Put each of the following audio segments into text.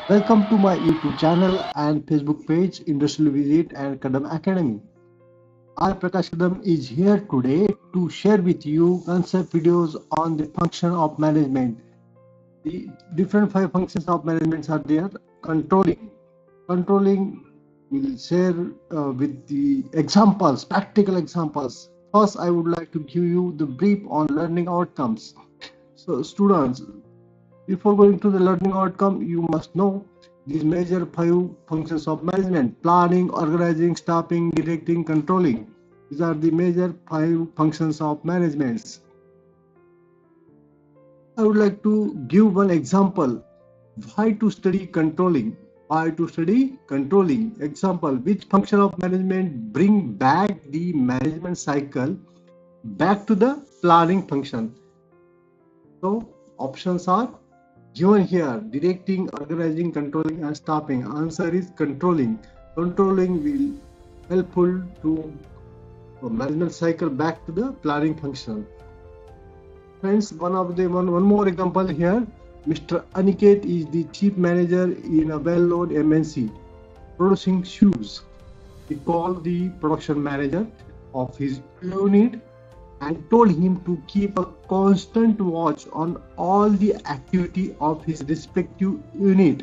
Welcome to my YouTube channel and Facebook page Industrial Visit and Kadam Academy. I Prakash Kadam is here today to share with you concept videos on the function of management. The different five functions of management are there. Controlling. Controlling will share with the examples, practical examples. First, I would like to give you the brief on learning outcomes. So students, before going to the learning outcome, you must know these major five functions of management: planning, organizing, staffing, directing, controlling. These are the major five functions of management. I would like to give one example. Why to study controlling? Why to study controlling? Example, which function of management bring back the management cycle back to the planning function? So options are given here: directing, organizing, controlling, and staffing. Answer is controlling. Controlling will helpful to management cycle back to the planning function. Friends, one more example here. Mr. Aniket is the chief manager in a well-known MNC producing shoes. He called the production manager of his unit and told him to keep a constant watch on all the activity of his respective unit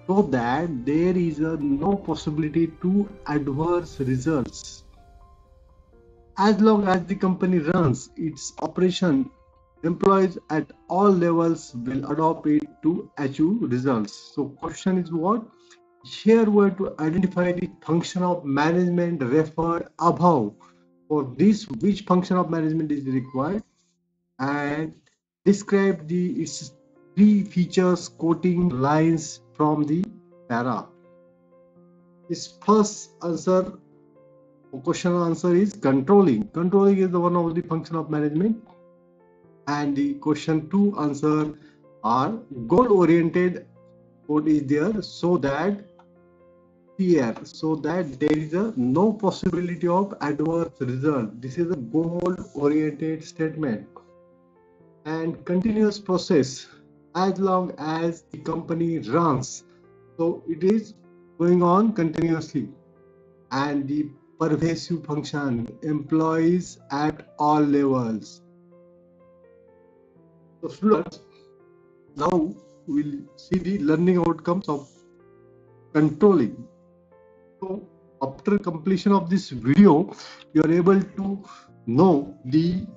so that there is no possibility to adverse results. As long as the company runs its operation, employees at all levels will adopt it to achieve results. So question is what? Here we are to identify the function of management referred above. For this, which function of management is required, and describe its three features quoting lines from the para. This first answer, question answer is controlling. Controlling is the one of the function of management, and the question 2 answer are goal oriented. What is there? So that there is no possibility of adverse result. This is a goal oriented statement. And continuous process, as long as the company runs, so it is going on continuously. And the pervasive function, employees at all levels. So students, now we'll see the learning outcomes of controlling. So after completion of this video, you are able to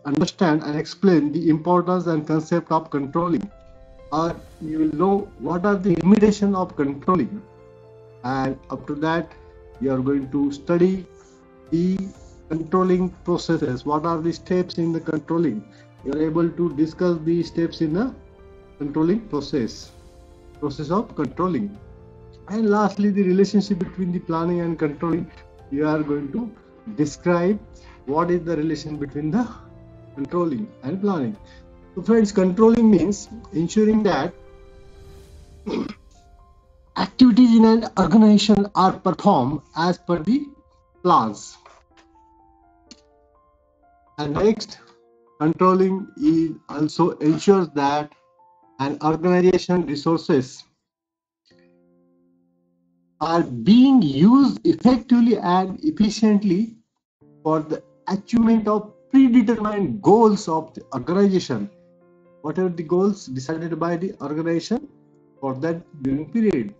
understand and explain the importance and concept of controlling, or you will know what are the limitation of controlling, and after that you are going to study the controlling processes. What are the steps in the controlling? You are able to discuss the steps in the controlling process of controlling. And lastly, the relationship between the planning and controlling. We are going to describe what is the relation between the controlling and planning. So friends, controlling means ensuring that activities in an organization are performed as per the plans. And next, controlling also ensures that an organization resources are being used effectively and efficiently for the achievement of predetermined goals of the organization. Whatever the goals decided by the organization for that during period.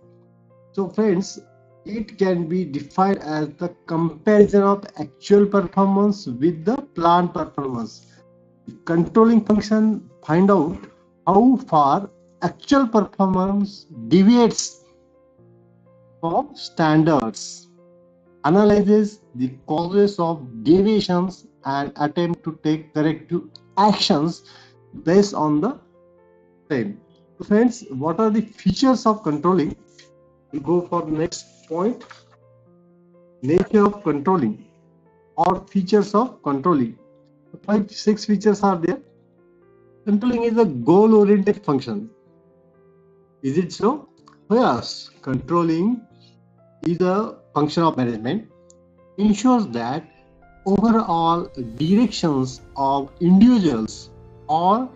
So friends, it can be defined as the comparison of actual performance with the planned performance. The controlling function find out how far actual performance deviates from standards, analyzes the causes of deviations and attempt to take corrective actions based on the same. So friends, what are the features of controlling? We go for the next point. Nature of controlling or features of controlling. 6 features are there. Controlling is a goal-oriented function. Is it so? Yes, controlling is a function of management. Ensures that overall directions of individuals or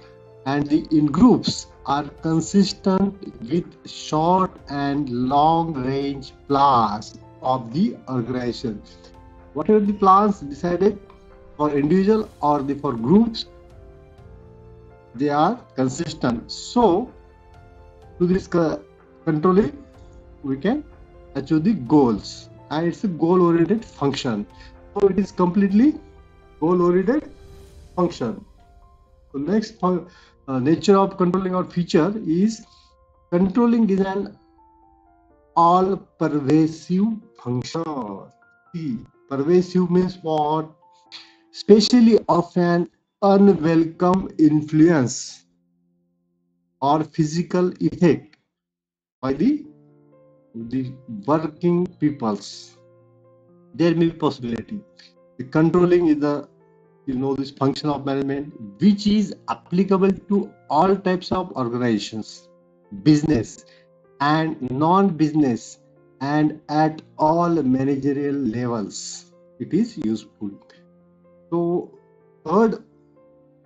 in groups are consistent with short and long range plans of the organization. Whatever the plans decided for individual or for groups, they are consistent. So to this controlling, we can achieve the goals, and it's a goal-oriented function. So it is completely goal-oriented function. So next nature of controlling or feature is controlling is an all-pervasive function. See, pervasive means what? Especially of an unwelcome influence or physical effect by the working peoples. There may be possibility. The controlling is the this function of management which is applicable to all types of organizations, business and non-business, and at all managerial levels. It is useful. So third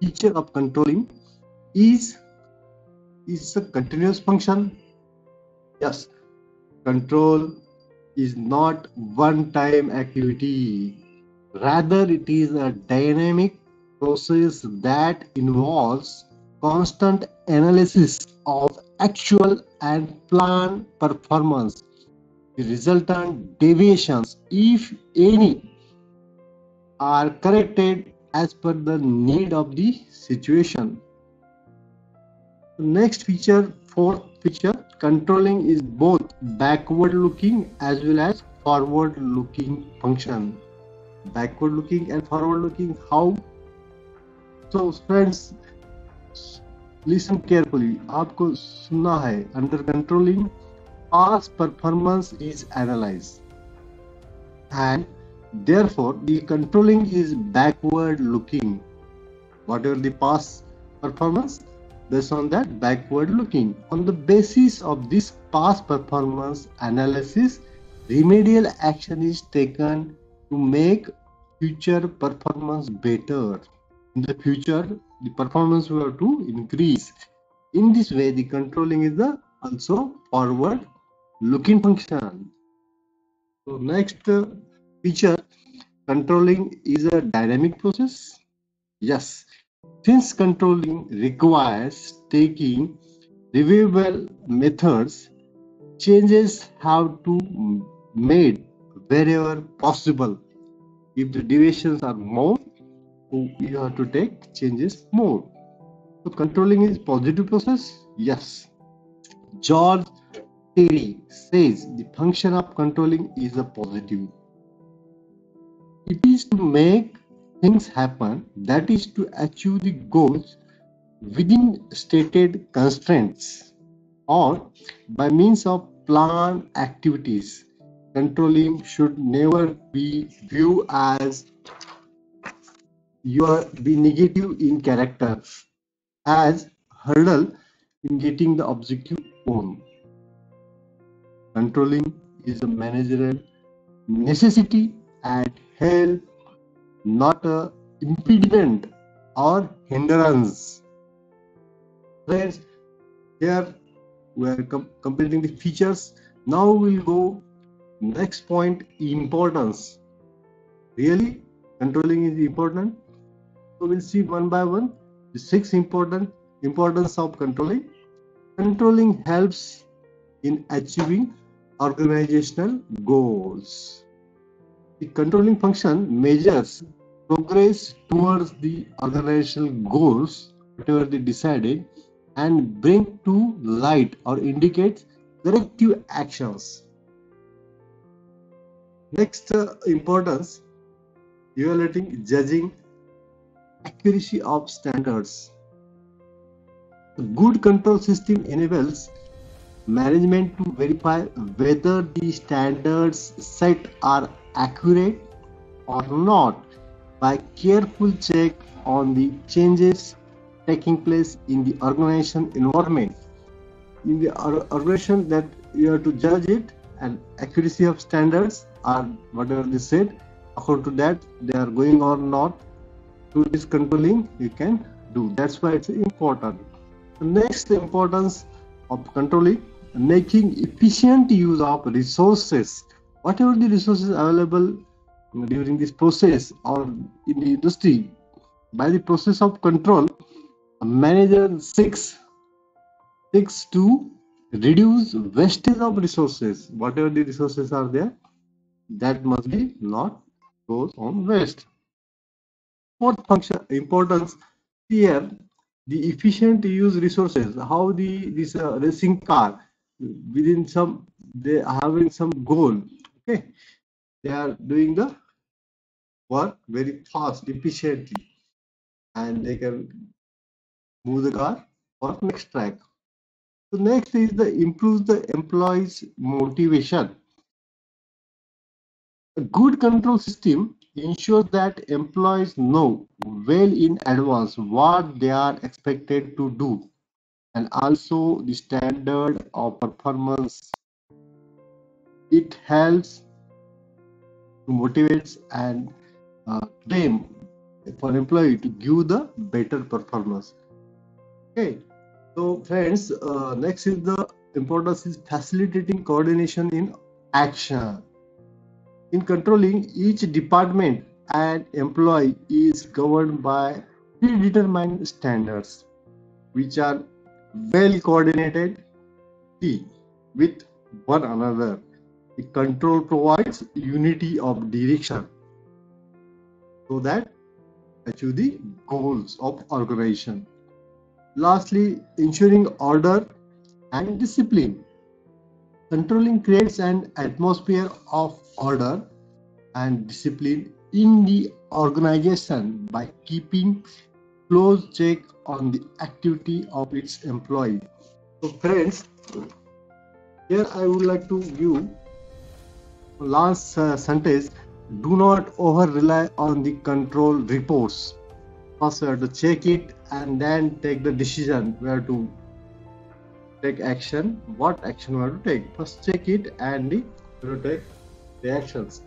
feature of controlling is a continuous function. Yes, control is not one-time activity. Rather, it is a dynamic process that involves constant analysis of actual and planned performance. The resultant deviations, if any, are corrected as per the need of the situation. Next feature, fourth feature, controlling is both backward looking as well as forward looking function. Backward looking and forward looking, how? So friends, listen carefully. आपको सुनना है. Under controlling, past performance is analyzed, and therefore the controlling is backward looking. Whatever the past performance, based on that backward looking. On the basis of this past performance analysis, remedial action is taken to make future performance better. In the future, the performance will have to increase. In this way, the controlling is the also forward looking function. So next feature, controlling is a dynamic process. Yes, since controlling requires taking reviewable methods, changes have to be made wherever possible. If the deviations are more, you have to take changes more. So controlling is positive process. Yes. George Terry says the function of controlling is a positive. It is to make things happen, that is to achieve the goals within stated constraints or by means of planned activities. Controlling should never be viewed as be negative in character, as hurdle in getting the objective on. Controlling is a managerial necessity and help, not a impediment or hindrance. Friends, here we are completing the features. Now we'll go next point, importance. Really, controlling is important. So we'll see one by one the 6 importance of controlling. Controlling helps in achieving organizational goals. The controlling function measures progress towards the organizational goals, whatever they decided, and bring to light or indicate corrective actions. Next importance, evaluating, judging accuracy of standards. A good control system enables management to verify whether the standards set are accurate or not by careful check on the changes taking place in the organization environment. In the organization that you have to judge it, and accuracy of standards are whatever they said, according to that they are going or not. Through this controlling you can do. That's why it's important. Next importance of controlling, making efficient use of resources. Whatever the resources available during this process or in the industry, by the process of control, a manager seeks to reduce wastage of resources. Whatever the resources are there, that must be not goes on waste. Fourth function importance here, the efficient use resources. How the this racing car within some, they are having some goal. Okay, they are doing the work very fast, efficiently, and they can move the car for next track. So next is the improves the employees motivation. A good control system ensures that employees know well in advance what they are expected to do, and also the standard of performance. It helps to motivate and them for employee to give the better performance. Okay, so friends, next is the importance is facilitating coordination in action. In controlling, each department and employee is governed by predetermined standards, which are well coordinated with one another. The control provides unity of direction so that achieve the goals of organization. Lastly, ensuring order and discipline. Controlling creates an atmosphere of order and discipline in the organization by keeping close check on the activity of its employee. So friends, here I would like to give last sentence. Do not over rely on the control reports. First we have to check it and then take the decision where to take action, what action we have to take. First check it and we have to take the actions.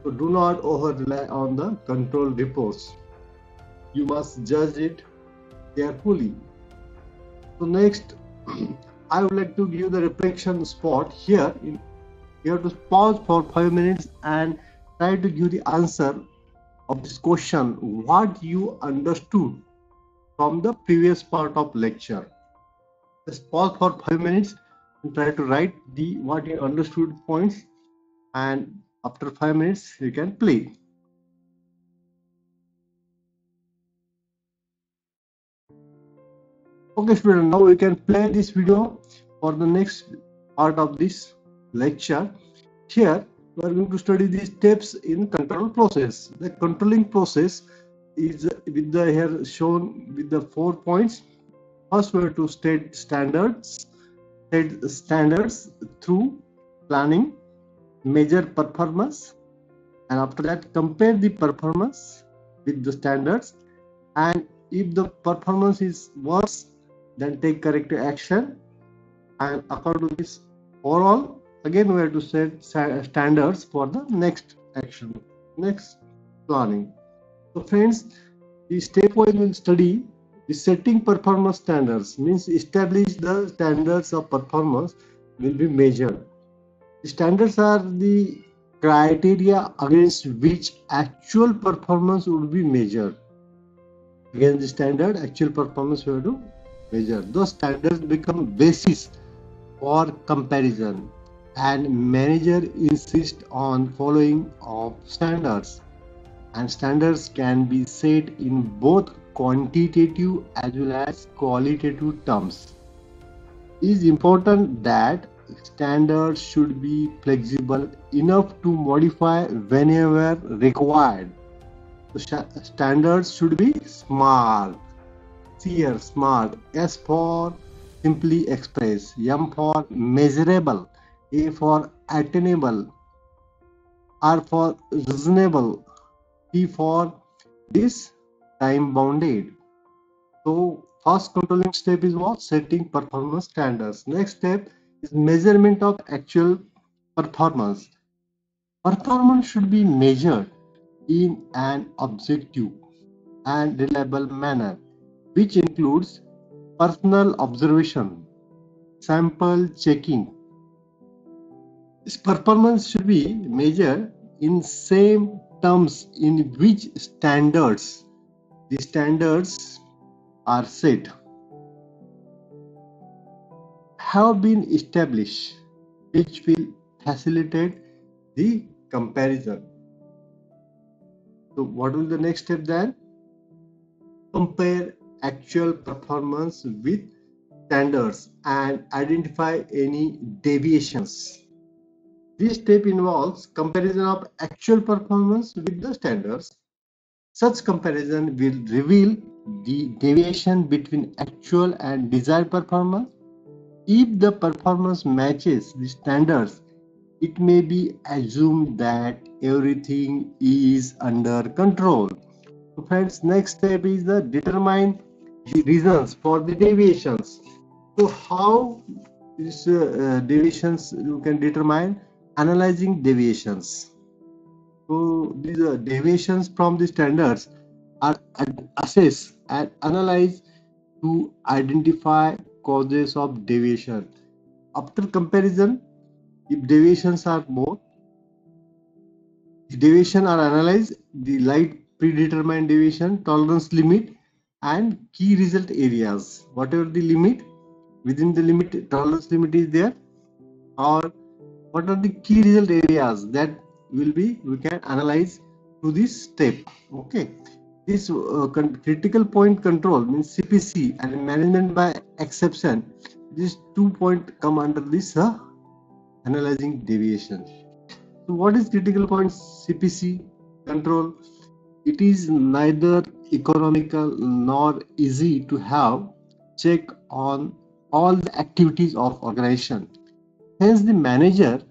So do not over rely on the control reports. You must judge it carefully. So next, I would like to give the reflection spot here. You have to pause for 5 minutes and try to give the answer of this question, what you understood from the previous part of lecture. Just pause for 5 minutes and try to write the what you understood points, and after 5 minutes you can play. Okay student, now we can play this video for the next part of this lecture. Here we are going to study the steps in control process. The controlling process is with the here shown with the 4 points. First we have to set standards through planning, measure performance, and after that compare the performance with the standards, and if the performance is worse, then take corrective action, and according to this overall again we have to set standards for the next action, next planning. So friends, the step 1 will study the setting performance standards, means establish the standards of performance will be measured. The standards are the criteria against which actual performance would be measured. Against the standard, actual performance we have to measure. Those standards become basis for comparison, and manager insist on following of standards, and standards can be set in both quantitative as well as qualitative terms. It is important that standards should be flexible enough to modify whenever required. So standards should be smart. See here, smart. S for simply express, M for measurable, A for attainable, R for reasonable, T for this time bounded. So first controlling step is what? Setting performance standards. Next step is measurement of actual performance. Performance should be measured in an objective and reliable manner, which includes personal observation, sample checking. This performance should be measured in same terms in which standards the standards are set have been established, which will facilitate the comparison. So what will the next step then? Compare actual performance with standards and identify any deviations. This step involves comparison of actual performance with the standards. Such comparison will reveal the deviation between actual and desired performance. If the performance matches the standards, it may be assumed that everything is under control. So friends, next step is the determine the reasons for the deviations. So how these deviations you can determine? Analyzing deviations. So these deviations from the standards are assessed and analyzed to identify causes of deviation. After comparison, if deviations are more, the deviation are analyzed, the light predetermined deviation, tolerance limit, and key result areas. Whatever the limit, within the limit, tolerance limit is there, or what are the key result areas that will be we can analyze through this step. Okay, this critical point control means CPC and management by exception. These 2 points come under this analyzing deviation. So what is critical point CPC control? It is neither economical nor easy to have check on all the activities of organization. Hence, the manager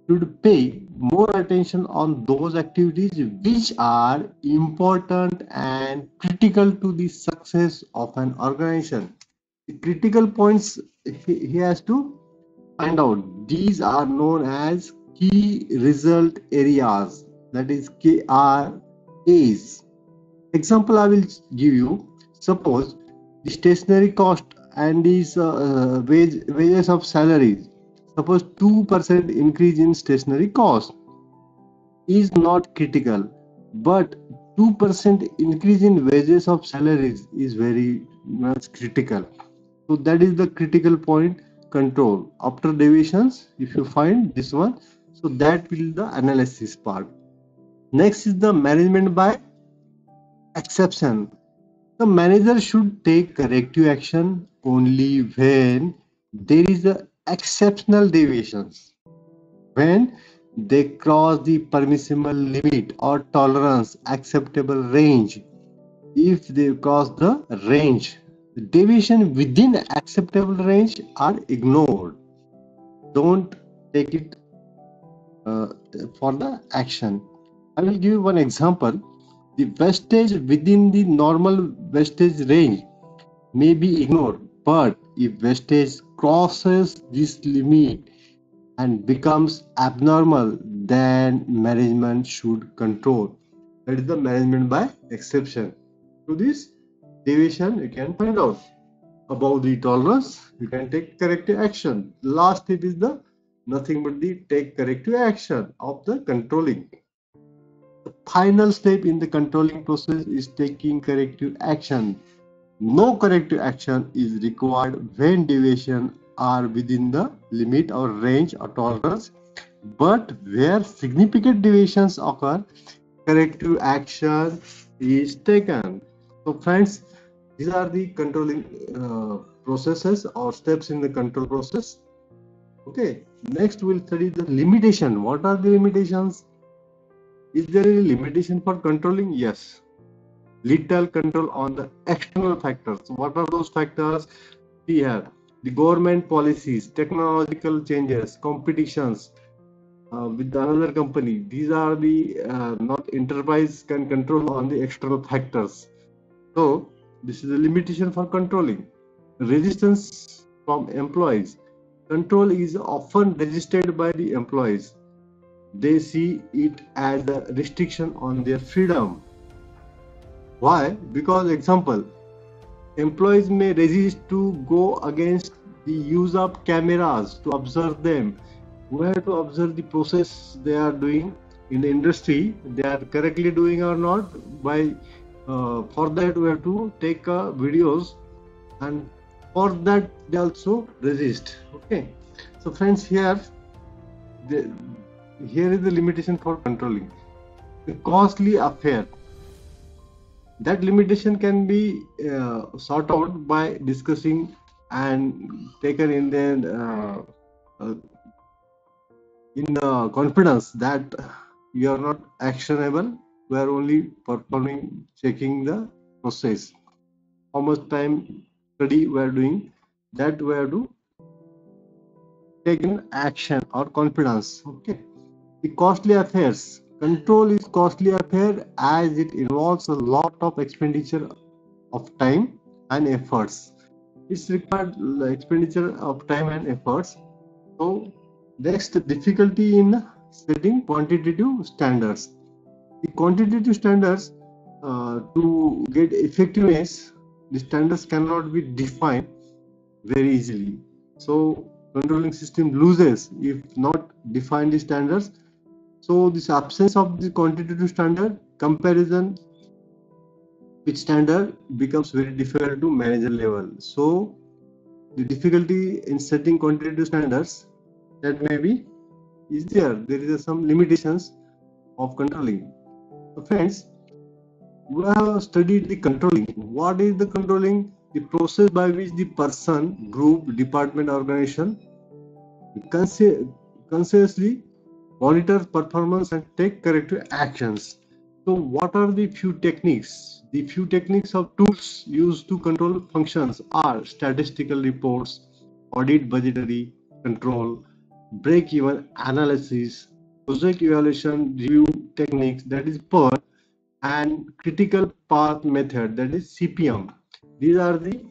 should pay more attention on those activities which are important and critical to the success of an organization. The critical points he has to find out. These are known as key result areas, that is KRAs. Example I will give you. Suppose the stationery cost and these wages of salaries. Suppose 2% increase in stationery cost is not critical, but 2% increase in wages of salaries is very much critical. So that is the critical point control. After deviations, if you find this one, so that will the analysis part. Next is the management by exception. The manager should take corrective action only when there is a exceptional deviations, when they cross the permissible limit or tolerance acceptable range. If they cross the range, the deviation within acceptable range are ignored. Don't take it for the action. I will give you one example. The wastage within the normal wastage range may be ignored, but if wastage crosses this limit and becomes abnormal, then management should control. That is the management by exception. To this deviation, you can find out above the tolerance, you can take corrective action. Last step is the nothing but the take corrective action of the controlling. The final step in the controlling process is taking corrective action. No corrective action is required when deviation are within the limit or range or tolerance, but where significant deviations occur, corrective action is taken. So friends, these are the controlling processes or steps in the control process. Okay, next we'll study the limitation. What are the limitations? Is there any limitation for controlling? Yes. Little control on the external factors. What are those factors? Here, the government policies, technological changes, competitions with another company. These are the not enterprise can control on the external factors. So this is a limitation for controlling. Resistance from employees. Control is often resisted by the employees. They see it as a restriction on their freedom. Why? Because example, employees may resist to go against the use of cameras to observe them. We have to observe the process they are doing in the industry, they are correctly doing or not. By for that we have to take videos, and for that they also resist. Okay, so friends, here is the limitation for controlling. The costly affair. That limitation can be sought out by discussing and taken in the confidence that you are not actionable. We are only performing, checking the process. How much time study we are doing, that we have to take an action or confidence. Okay. The costly affairs. Control is costly affair as it involves a lot of expenditure of time and efforts. It's required expenditure of time and efforts. So next, difficulty in setting quantitative standards. The quantitative standards, to get effectiveness, the standards cannot be defined very easily. So controlling system loses if not define the standards. So this absence of the quantitative standard, comparison with standard becomes very difficult to manager level. So the difficulty in setting quantitative standards, that may be is there. There is some limitations of controlling. So friends, we have studied the controlling. What is the controlling? The process by which the person, group, department, organization consciously monitors performance and take corrective actions. So what are the few techniques? The few techniques of tools used to control functions are statistical reports, audit budgetary control, break-even analysis, project evaluation review techniques, that is PER, and critical path method, that is CPM. These are the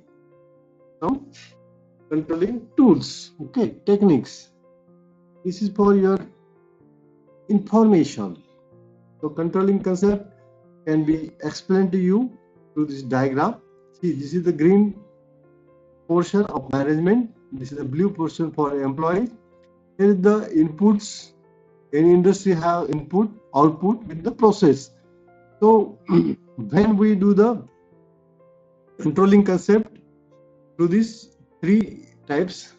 some controlling tools, okay, techniques. This is for your information. So controlling concept can be explained to you through this diagram. See, this is the green portion of management. This is the blue portion for employees. Here is the inputs. Any industry have input, output with the process. So when we do the controlling concept through these three types: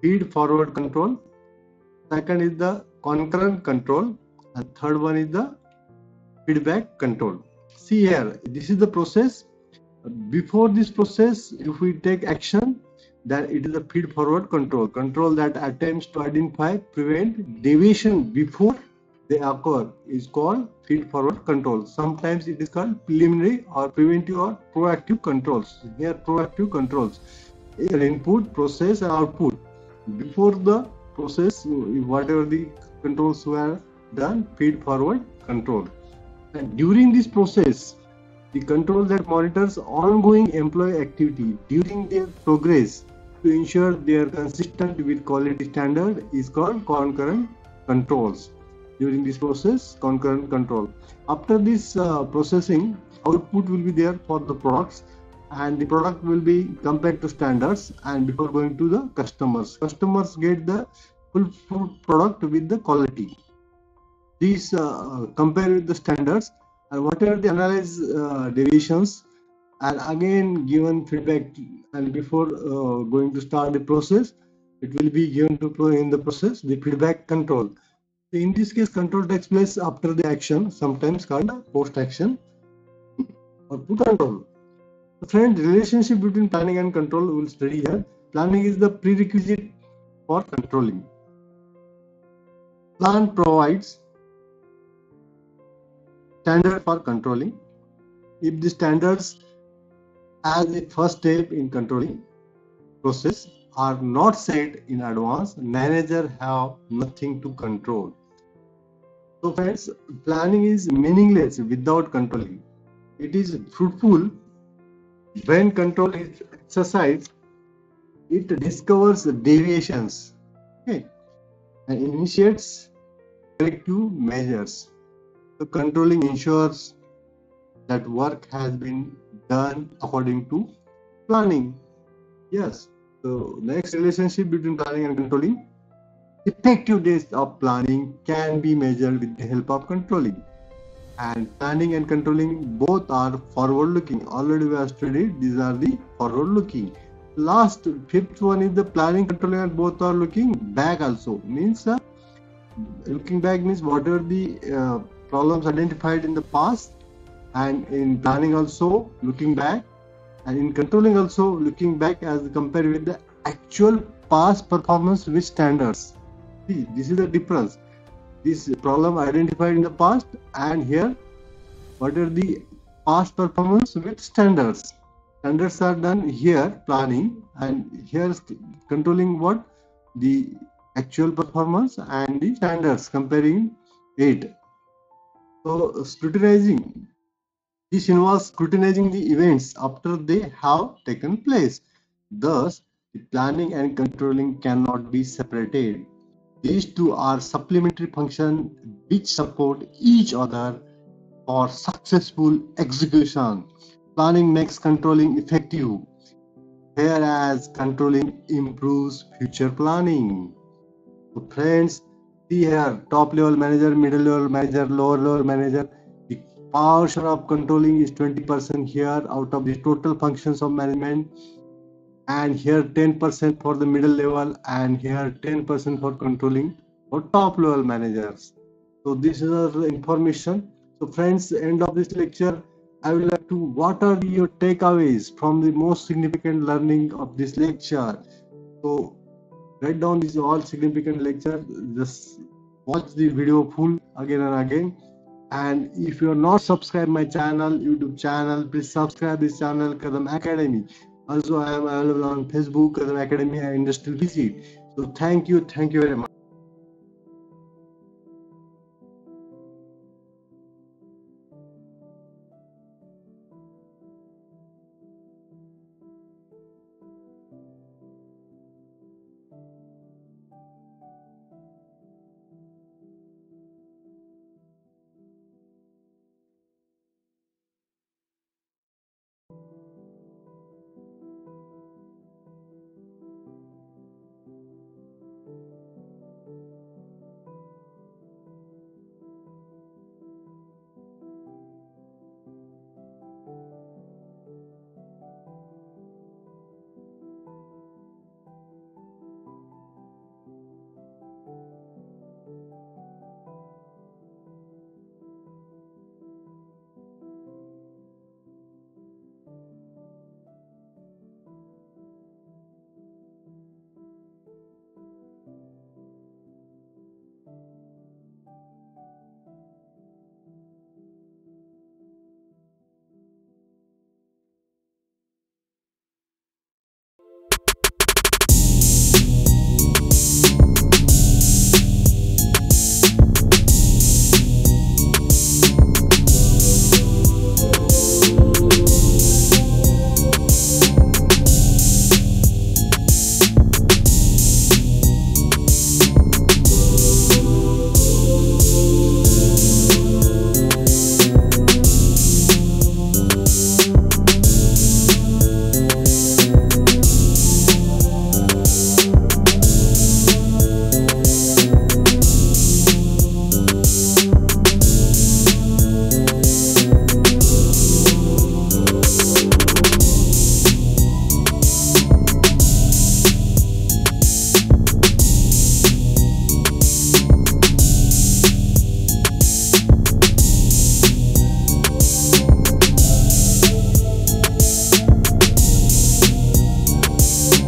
feed forward control, second is the concurrent control, and third one is the feedback control. See here, this is the process. Before this process, if we take action, then it is a feed forward control. Control that attempts to identify, prevent deviation before they occur is called feed forward control. Sometimes it is called preliminary or preventive or proactive controls. They are proactive controls. Input, process, and output. Before the process, whatever the controls were done, feed forward control. And during this process, the control that monitors ongoing employee activity during their progress to ensure they are consistent with quality standard is called concurrent controls. During this process, concurrent control. After this processing, output will be there for the products, and the product will be compared to standards, and before going to the customers get the full product with the quality. These compare with the standards, and whatever the analyze deviations, and again given feedback, and before going to start the process, it will be given to in the process the feedback control. In this case, control takes place after the action, sometimes called post action or control. Friend, relationship between planning and control we will study here. Planning is the prerequisite for controlling. Plan provides standard for controlling. If the standards as a first step in controlling process are not set in advance, manager have nothing to control. So friends, planning is meaningless without controlling. It is fruitful when control is exercised. It discovers deviations, okay, and initiates corrective measures. So controlling ensures that work has been done according to Planning. Yes. So next relationship between planning and controlling. Effectiveness of planning can be measured with the help of controlling. And planning and controlling both are forward looking. Already we have studied these are the forward looking. Last fifth one is the planning, controlling, and both are looking back also. Means looking back means what are the problems identified in the past, and in planning also looking back, and in controlling also looking back as compared with the actual past performance with standards. See, this is the difference. This problem identified in the past, and here what are the past performance with standards. Standards are done here planning, and here controlling what the actual performance and the standards, comparing it. So scrutinizing, this involves scrutinizing the events after they have taken place. Thus, the planning and controlling cannot be separated. These two are supplementary functions which support each other for successful execution. Planning makes controlling effective, whereas controlling improves future planning. So friends, see here, top level manager, middle level manager, lower level manager. The portion of controlling is 20% here out of the total functions of management, and here 10% for the middle level, and here 10% for controlling for top level managers. So this is the information. So friends, end of this lecture, I would like to, what are your takeaways from the most significant learning of this lecture? So write down these all significant lecture, just watch the video full again and again. And if you are not subscribed my channel, YouTube channel, please subscribe this channel, Kadam Academy. Also, I am available on Facebook, Kadam Academy and Industrial Visit. So thank you very much.